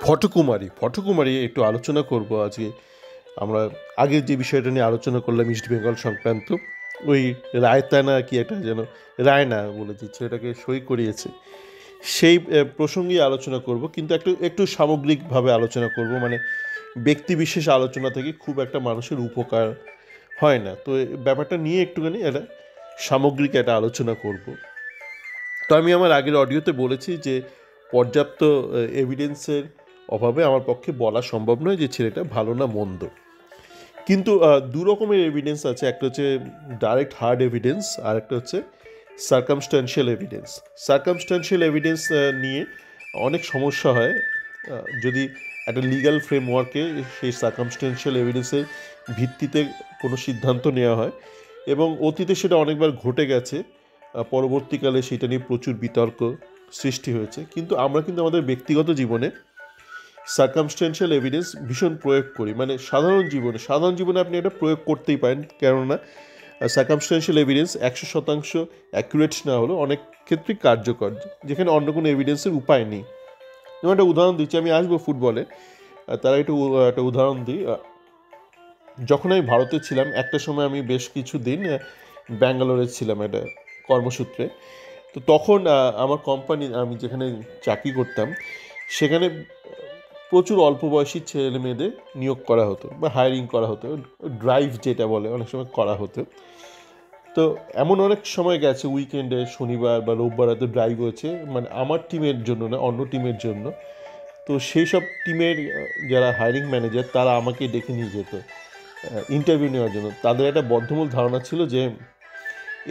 ফটোকুমারী একটু আলোচনা করব আজকে। আমরা আগের যে বিষয়টা নিয়ে আলোচনা করলাম ইস্ট বেঙ্গল সংক্রান্ত, ওই রায়তানা কি একটা যেন রায়না বলে যে ছেলেটাকে সই করিয়েছে, সেই প্রসঙ্গে আলোচনা করব, কিন্তু একটু একটু সামগ্রিকভাবে আলোচনা করব। মানে ব্যক্তিবিশেষ আলোচনা থেকে খুব একটা মানুষের উপকার হয় না, তো ব্যাপারটা নিয়ে একটুখানি একটা সামগ্রিক একটা আলোচনা করব। তো আমি আমার আগের অডিওতে বলেছি যে পর্যাপ্ত এভিডেন্সের অভাবে আমার পক্ষে বলা সম্ভব নয় যে ছেলেটা ভালো না মন্দ। কিন্তু দু রকমের এভিডেন্স আছে, একটা হচ্ছে ডাইরেক্ট হার্ড এভিডেন্স, আর একটা হচ্ছে সার্কামস্ট্যান্সিয়াল এভিডেন্স। সার্কামস্ট্যান্সিয়াল এভিডেন্স নিয়ে অনেক সমস্যা হয় যদি একটা লিগ্যাল ফ্রেমওয়ার্কে সেই সার্কামস্ট্যান্সিয়াল এভিডেন্সের ভিত্তিতে কোনো সিদ্ধান্ত নেওয়া হয়, এবং অতীতে সেটা অনেকবার ঘটে গেছে। পরবর্তীকালে সেটা নিয়ে প্রচুর বিতর্ক সৃষ্টি হয়েছে। কিন্তু আমরা কিন্তু আমাদের ব্যক্তিগত জীবনে সার্কামস্ট্যান্সিয়াল এভিডেন্স ভীষণ প্রয়োগ করি। মানে সাধারণ জীবনে আপনি এটা প্রয়োগ করতেই পারেন, কেননা সার্কামস্ট্যান্সিয়াল এভিডেন্স 100% অ্যাকুরেট না হলেও অনেক ক্ষেত্রেই কার্যকর, যেখানে অন্য কোনো এভিডেন্সের উপায় নেই। যেমন একটা উদাহরণ দিচ্ছি, আমি আসবো ফুটবলে, তারা একটা উদাহরণ দিই। যখন আমি ভারতে ছিলাম, একটা সময় আমি বেশ কিছু দিন ব্যাঙ্গালোরে ছিলাম একটা কর্মসূত্রে। তো তখন আমার কোম্পানি, আমি যেখানে চাকরি করতাম, সেখানে প্রচুর অল্প বয়সী ছেলে মেয়েদের নিয়োগ করা হতো বা হায়ারিং করা হতো, ড্রাইভ যেটা বলে অনেক সময় করা হতো। তো এমন অনেক সময় গেছে উইকেন্ডে, শনিবার বা রোববার হয়তো ড্রাইভ হয়েছে, মানে আমার টিমের জন্য না, অন্য টিমের জন্য। তো সেই সব টিমের যারা হায়ারিং ম্যানেজার, তারা আমাকে ডেকে নিয়ে যেত ইন্টারভিউ নেওয়ার জন্য। তাদের একটা বদ্ধমূল ধারণা ছিল যে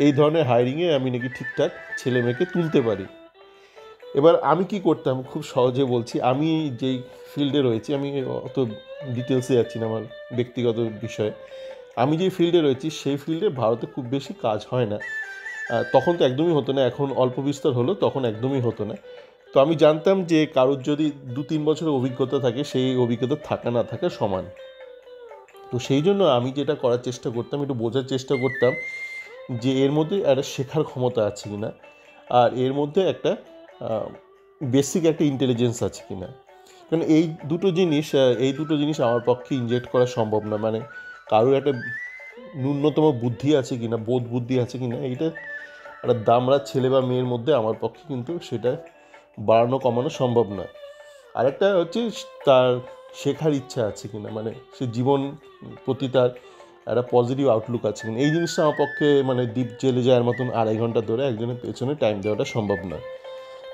এই ধরনের হায়ারিংয়ে আমি নাকি ঠিকঠাক ছেলে মেয়েকে তুলতে পারি। এবার আমি কি করতাম, খুব সহজে বলছি, আমি যেই ফিল্ডে রয়েছি, আমি অত ডিটেলসে যাচ্ছি না আমার ব্যক্তিগত বিষয়ে, আমি যেই ফিল্ডে রয়েছি সেই ফিল্ডে ভারতে খুব বেশি কাজ হয় না। তখন তো একদমই হতো না, এখন অল্প বিস্তর হলো, তখন একদমই হতো না। তো আমি জানতাম যে কারোর যদি 2-3 বছরের অভিজ্ঞতা থাকে, সেই অভিজ্ঞতা থাকা না থাকা সমান। তো সেই জন্য আমি যেটা করার চেষ্টা করতাম, একটু বোঝার চেষ্টা করতাম যে এর মধ্যে একটা শেখার ক্ষমতা আছে কি না, আর এর মধ্যে একটা বেসিক একটা ইন্টেলিজেন্স আছে কি না। কারণ এই দুটো জিনিস আমার পক্ষে ইনজেক্ট করা সম্ভব না। মানে কারোর একটা ন্যূনতম বুদ্ধি আছে কি না, বোধ বুদ্ধি আছে কি না, এইটা একটা দামড়া ছেলে বা মেয়ের মধ্যে আমার পক্ষে কিন্তু সেটা বাড়ানো কমানো সম্ভব নয়। আরেকটা হচ্ছে তার শেখার ইচ্ছা আছে কিনা, মানে সে জীবন প্রতি তার একটা পজিটিভ আউটলুক আছে কিনা। এই জিনিসটা আমার পক্ষে মানে দ্বীপ জেলে যাওয়ার মতন 2.5 ঘন্টা ধরে একজনের পেছনে টাইম দেওয়াটা সম্ভব নয়।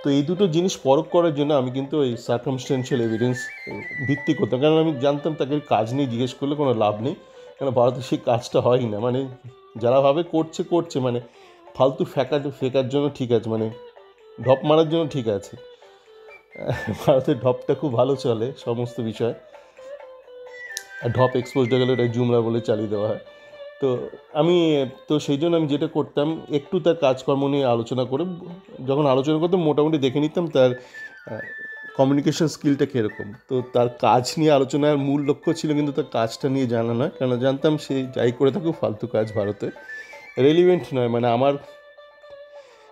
তো এই দুটো জিনিস পরখ করার জন্য আমি কিন্তু ওই সার্কামস্ট্যান্সিয়াল এভিডেন্স ভিত্তি করতাম, কারণ আমি জানতাম তাকে কাজ নিয়ে জিজ্ঞেস করলে কোনো লাভ নেই, কারণ ভারতে সেই কাজটা হয়ই না। মানে যারা ভাবে করছে মানে ফালতু ফেকার জন্য ঠিক আছে, মানে ঢপ মারার জন্য ঠিক আছে। ভারতের ঢপটা খুব ভালো চলে সমস্ত বিষয়, আর ঢপ এক্সপোজড হয়ে গেলে ওটা জুমরা বলে চালিয়ে দেওয়া হয়। তো আমি তো সেই জন্য আমি যেটা করতাম, একটু তার কাজকর্ম নিয়ে আলোচনা করে, যখন আলোচনা করতাম মোটামুটি দেখে নিতাম তার কমিউনিকেশন স্কিলটা কীরকম। তো তার কাজ নিয়ে আলোচনার মূল লক্ষ্য ছিল কিন্তু তার কাজটা নিয়ে জানা নয়, কেন জানতাম সে যাই করে থাকুক ফালতু কাজ ভারতে রেলিভেন্ট নয়। মানে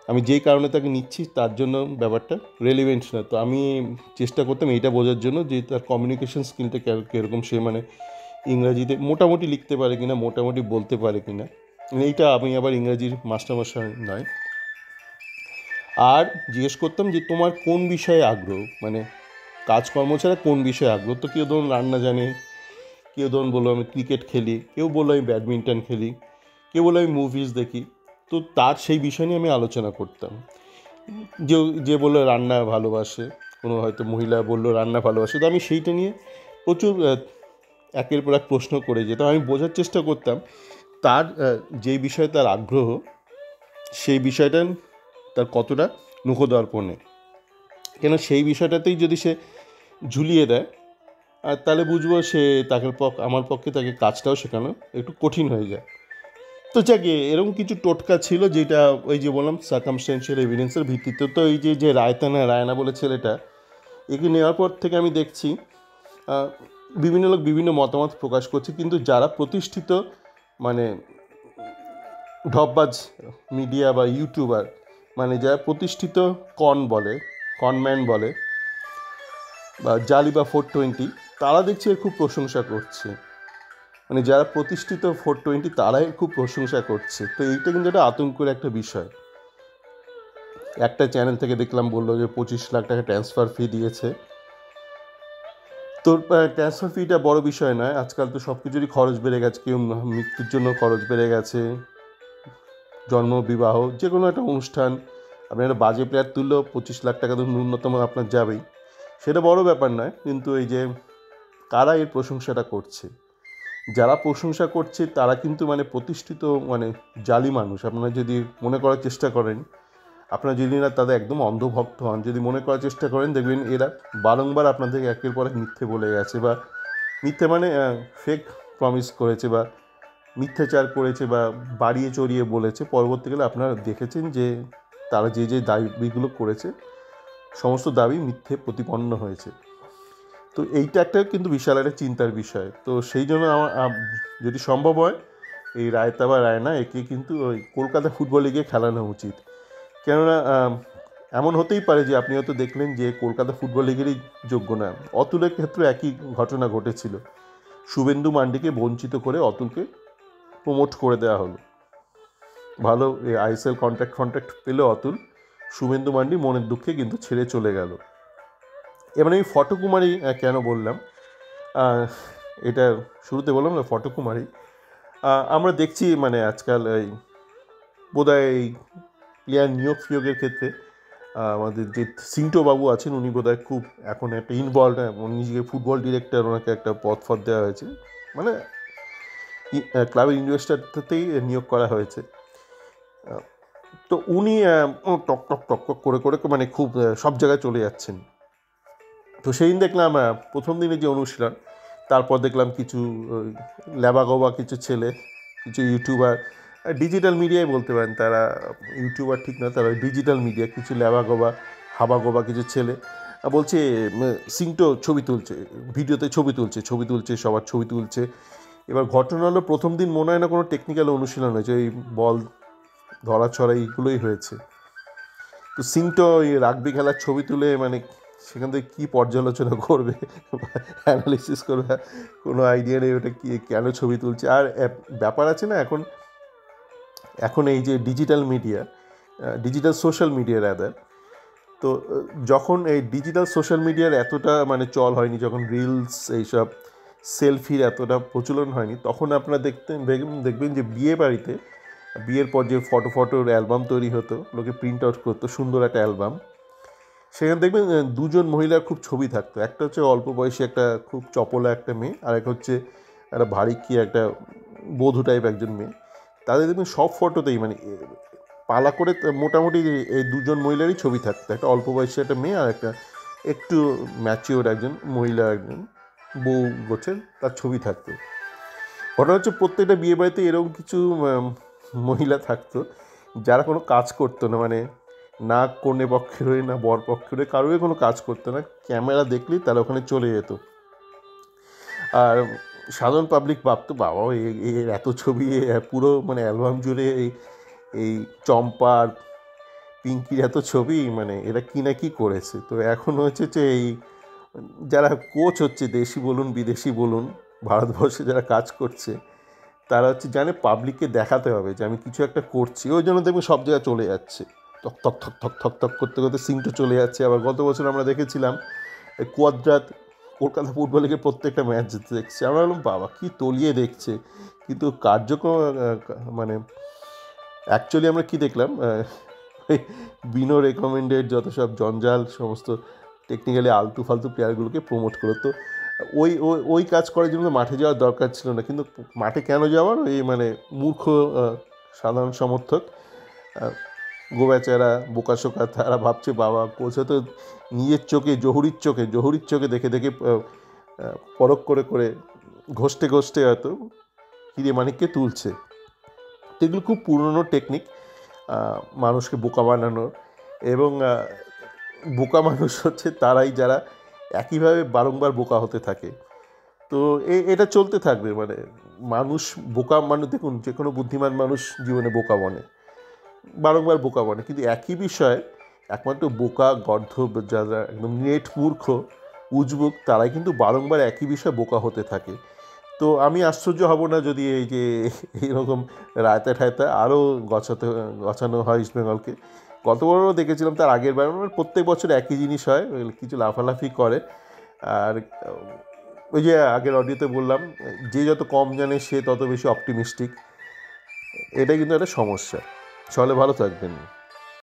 আমি যেই কারণে তাকে নিচ্ছি তার জন্য ব্যাপারটা রেলিভেন্ট নয়। তো আমি চেষ্টা করতাম এইটা বোঝার জন্য যে তার কমিউনিকেশন স্কিলটা কীরকম, সে মানে ইংরাজিতে মোটামুটি লিখতে পারে কিনা, মোটামুটি বলতে পারে কিনা। এইটা আমি আবার ইংরাজির মাস্টারমশাই নয়। আর জিজ্ঞেস করতাম যে তোমার কোন বিষয়ে আগ্রহ, মানে কাজকর্ম ছাড়া কোন বিষয়ে আগ্রহ। তো কেউ ধরুন রান্না জানে, কেউ ধরুন বললো আমি ক্রিকেট খেলি, কেউ বললো আমি ব্যাডমিন্টন খেলি, কেউ বললো আমি মুভিজ দেখি। তো তার সেই বিষয় নিয়ে আমি আলোচনা করতাম। যে যে বললো রান্না ভালোবাসে, কোনো হয়তো মহিলা বললো রান্না ভালোবাসে, তো আমি সেইটা নিয়ে প্রচুর একের পর এক প্রশ্ন করে যেতাম। আমি বোঝার চেষ্টা করতাম তার যেই বিষয়ে তার আগ্রহ, সেই বিষয়টা তার কতটা মুখদর্পণে, কেন সেই বিষয়টাতেই যদি সে ঝুলিয়ে দেয়, আর তাহলে বুঝবো সে আমার পক্ষে তাকে কাজটাও শেখানো একটু কঠিন হয়ে যায়। তো যাকে এরকম কিছু টোটকা ছিল, যেটা ওই যে বললাম সার্কামস্ট্যান্সিয়াল এভিডেন্সের ভিত্তিতে। তো এই যে রায়না বলে ছেলেটা, একে নেওয়ার পর থেকে আমি দেখছি বিভিন্ন লোক বিভিন্ন মতামত প্রকাশ করছে, কিন্তু যারা প্রতিষ্ঠিত মানে ঢপবাজ মিডিয়া বা ইউটিউবার, মানে যারা প্রতিষ্ঠিত কনম্যান বলে, বা জালি বা 420, তারা দেখছি এর খুব প্রশংসা করছে। মানে যারা প্রতিষ্ঠিত 420 তারাই খুব প্রশংসা করছে। তো এইটা কিন্তু একটা আতঙ্কের একটা বিষয়। একটা চ্যানেল থেকে দেখলাম বললো যে 25 লাখ টাকা ট্রান্সফার ফি দিয়েছে। তো ট্রান্সফার ফিটা বড় বিষয় নয়, আজকাল তো সব কিছুরই খরচ বেড়ে গেছে। কেউ মৃত্যুর জন্য খরচ বেড়ে গেছে, জন্ম, বিবাহ, যে কোনো একটা অনুষ্ঠান আপনি একটা বাজে প্লেয়ার তুললেও 25 লাখ টাকা তো ন্যূনতম আপনার যাবেই। সেটা বড় ব্যাপার নয়, কিন্তু এই যে কারা এর প্রশংসাটা করছে, যারা প্রশংসা করছে তারা কিন্তু মানে প্রতিষ্ঠিত মানে জালি মানুষ। আপনারা যদি মনে করার চেষ্টা করেন, আপনারা যদি না তাদের একদম অন্ধভক্ত হন, যদি মনে করার চেষ্টা করেন, দেখবেন এরা বারংবার আপনাদের একের পর এক মিথ্যে বলে গেছে, বা মিথ্যে মানে ফেক প্রমিস করেছে, বা মিথ্যাচার করেছে, বা বাড়িয়ে চড়িয়ে বলেছে। পরবর্তীকালে আপনারা দেখেছেন যে তারা যে যে দাবিগুলো করেছে সমস্ত দাবি মিথ্যে প্রতিপন্ন হয়েছে। তো এইটা একটা কিন্তু বিশাল একটা চিন্তার বিষয়। তো সেই জন্য আমার যদি সম্ভব হয় এই রায়তা বা রায়না একে কিন্তু ওই কলকাতা ফুটবল লিগে খেলানো উচিত। কেননা এমন হতেই পারে যে আপনি হয়তো দেখলেন যে কলকাতা ফুটবল লিগেরই যোগ্য না। অতুলের ক্ষেত্রে একই ঘটনা ঘটেছিল। শুভেন্দু মান্ডিকে বঞ্চিত করে অতুলকে প্রমোট করে দেওয়া হলো। ভালো আইএসএল কন্ট্রাক্ট পেল অতুল, শুভেন্দু মান্ডি মনের দুঃখে কিন্তু ছেড়ে চলে গেল। এবার আমি ফটকুমারী কেন বললাম, এটা শুরুতে বললাম না, ফটকুমারী আমরা দেখছি মানে আজকাল এই বোধহয় এই প্লেয়ার নিয়োগ ফিয়োগের ক্ষেত্রে আমাদের যে সিন্টো বাবু আছেন উনি বোধহয় খুব এখন একটা ইনভলভ, নিজেকে ফুটবল ডিরেক্টর, ওনাকে একটা পদ দেওয়া হয়েছে, মানে ক্লাবের ইনভেস্টারতেই নিয়োগ করা হয়েছে। তো উনি টক টক টক টক করে করে মানে খুব সব জায়গায় চলে যাচ্ছেন। তো সেই দিন দেখলাম প্রথম দিনে যে অনুশীলন, তারপর দেখলাম কিছু ল্যাবাগোবা কিছু ছেলে, কিছু ইউটিউবার, ডিজিটাল মিডিয়ায় বলতে পারেন, তারা ইউটিউবার ঠিক না, তারা ডিজিটাল মিডিয়া, কিছু ল্যাবাগোবা হাবাগোবা কিছু ছেলে বলছে সিংটো ছবি তুলছে, ভিডিওতে ছবি তুলছে, সবার ছবি তুলছে। এবার ঘটনা হলো প্রথম দিন মনে হয় না কোনো টেকনিক্যাল অনুশীলন হয়েছে, ওই বল ধরা ছড়া এইগুলোই হয়েছে। তো সিংটো ওই রাগবি খেলার ছবি তুলে মানে সেখান থেকে কী পর্যালোচনা করবে, অ্যানালিসিস করবে, কোনো আইডিয়া নেই ওটা কী, কেন ছবি তুলছে। আর ব্যাপার আছে না এখন এই যে ডিজিটাল সোশ্যাল মিডিয়া রাদার, তো যখন এই ডিজিটাল সোশ্যাল মিডিয়ার এতটা মানে চল হয়নি, যখন রিলস এইসব সেলফির এতটা প্রচলন হয়নি, তখন আপনারা দেখবেন যে বিয়ের পর যে ফটোর অ্যালবাম তৈরি হতো, লোকে প্রিন্ট আউট করতো সুন্দর একটা অ্যালবাম, সেখানে দেখবেন দুজন মহিলার খুব ছবি থাকতো। একটা হচ্ছে অল্প বয়সী একটা খুব চপলা একটা মেয়ে, আর একটা হচ্ছে একটা ভারী কি একটা বধূ টাইপ একজন মেয়ে। তাদের দেখবেন সব ফটোতেই মানে পালা করে মোটামুটি এই দুজন মহিলারই ছবি থাকতো, একটা অল্প বয়সী একটা মেয়ে আর একটা একটু ম্যাচিওর একজন মহিলা, একজন বউ গোছের, তার ছবি থাকতো। ঘটনা হচ্ছে প্রত্যেকটা বিয়ে বাড়িতে এরকম কিছু মহিলা থাকতো যারা কোনো কাজ করতো না, মানে না কনে পক্ষের হয়ে না বর পক্ষের হয়ে কারোরই কোনো কাজ করতো না, ক্যামেরা দেখলেই তারা ওখানে চলে যেত। আর সাধারণ পাবলিক ভাবতো বাবা এর এত ছবি, পুরো মানে অ্যালবাম জুড়ে এই চম্পার পিঙ্কির এত ছবি, মানে এরা কি না কি করেছে। তো এখন হচ্ছে যে এই যারা কোচ হচ্ছে, দেশি বলুন বিদেশি বলুন, ভারতবর্ষে যারা কাজ করছে, তারা হচ্ছে জানে পাবলিককে দেখাতে হবে যে আমি কিছু একটা করছি, ওই জন্য দেখবেন সব জায়গায় চলে যাচ্ছে, থক থক থক থক থক থক করতে করতে সিংটো চলে যাচ্ছে। আবার গত বছর আমরা দেখেছিলাম কোয়াদ্রাত কলকাতা ফুটবল লিগের প্রত্যেকটা ম্যাচ জিতে দেখছি, আমরা বললাম বাবা কী তলিয়ে দেখছে। কিন্তু কার্যক্রম মানে অ্যাকচুয়ালি আমরা কি দেখলাম, বিনো রেকমেন্ডেড যত সব জঞ্জাল, সমস্ত টেকনিক্যালি আলতু ফালতু প্লেয়ারগুলোকে প্রমোট করো। তো ওই কাজ করার জন্য মাঠে যাওয়ার দরকার ছিল না, কিন্তু মাঠে কেন যাওয়ার, ওই মানে মূর্খ সাধারণ সমর্থক গোবেচারা বোকাশোকা, তারা ভাবছে বাবা কোচ তো নিজের চোখে জহুরির চোখে দেখে দেখে পরখ করে করে ঘষতে হয়তো হিরে মানিককে তুলছে। তো এগুলো খুব পুরনো টেকনিক মানুষকে বোকা বানানোর, এবং বোকা মানুষ হচ্ছে তারাই যারা একইভাবে বারংবার বোকা হতে থাকে। তো এটা চলতে থাকবে, মানে মানুষ বোকা, মানুষ দেখুন যে কোনো বুদ্ধিমান মানুষ জীবনে বোকা বনে, বারংবার বোকা বনে, কিন্তু একই বিষয়ে একমাত্র বোকা গর্ধ, যারা একদম নেট মূর্খ, উজবুক তারাই কিন্তু বারংবার একই বিষয়ে বোকা হতে থাকে। তো আমি আশ্চর্য হব না যদি এই যে এইরকম রায়তা ঠায়তা আরও গছানো হয় ইস্টবেঙ্গলকে। গতবারও দেখেছিলাম, তার আগের বার মানে প্রত্যেক বছর একই জিনিস হয়, কিছু লাফালাফি করে। আর ওই যে আগের অডিওতে বললাম, যে যত কম জানে সে তত বেশি অপটিমিস্টিক। এটাই কিন্তু একটা সমস্যা। সকালে ভালো থাকবেন।